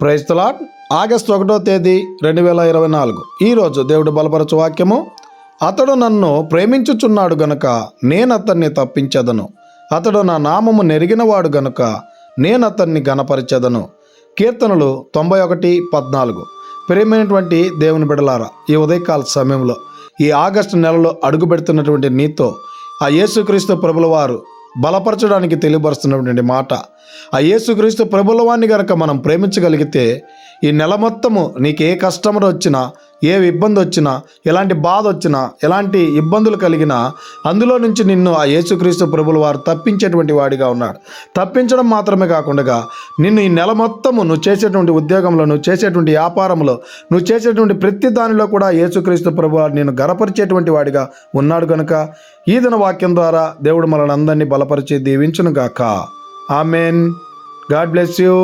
Praise the lord. August 1వ తేదీ 2024. ఈరోజు దేవుడు బలపరచు వాక్యము, అతడు నన్ను ప్రేమించుచున్నాడు గనుక నేను అతన్ని తప్పించదను, అతడు నా నామము నెరిగినవాడు గనుక నేను అతన్ని గణపరిచెదను. కీర్తనలు 91:14. ప్రేమైనటువంటి దేవుని బిడలారా, ఈ ఉదయకాల సమయంలో ఈ ఆగస్టు నెలలో అడుగు పెడుతున్నటువంటి నీతో ఆ యేసుక్రీస్తు ప్రభుల వారు బలపరచడానికి తెలియపరుస్తున్నటువంటి మాట, ఆ యేసుక్రీస్తు ప్రభుల వారిని గనక మనం ప్రేమించగలిగితే ఈ నెల మొత్తము నీకు ఏ కష్టమర్ వచ్చినా, ఏ ఇబ్బంది వచ్చినా, ఎలాంటి బాధ వచ్చినా, ఎలాంటి ఇబ్బందులు కలిగినా అందులో నుంచి నిన్ను ఆ యేసుక్రీస్తు ప్రభుల వారు తప్పించేటువంటి వాడిగా ఉన్నాడు. తప్పించడం మాత్రమే కాకుండా నిన్ను ఈ నెల మొత్తము నువ్వు చేసేటువంటి ఉద్యోగంలో, నువ్వు చేసేటువంటి వ్యాపారంలో, నువ్వు చేసేటువంటి ప్రతి దానిలో కూడా యేసుక్రీస్తు ప్రభువారు నిన్ను గణపరిచేటువంటి వాడిగా ఉన్నాడు కనుక ఈ దిన వాక్యం ద్వారా దేవుడు మనల్ని అందరినీ బలపరిచి దీవించును గాక. ఆమెన్. God bless you.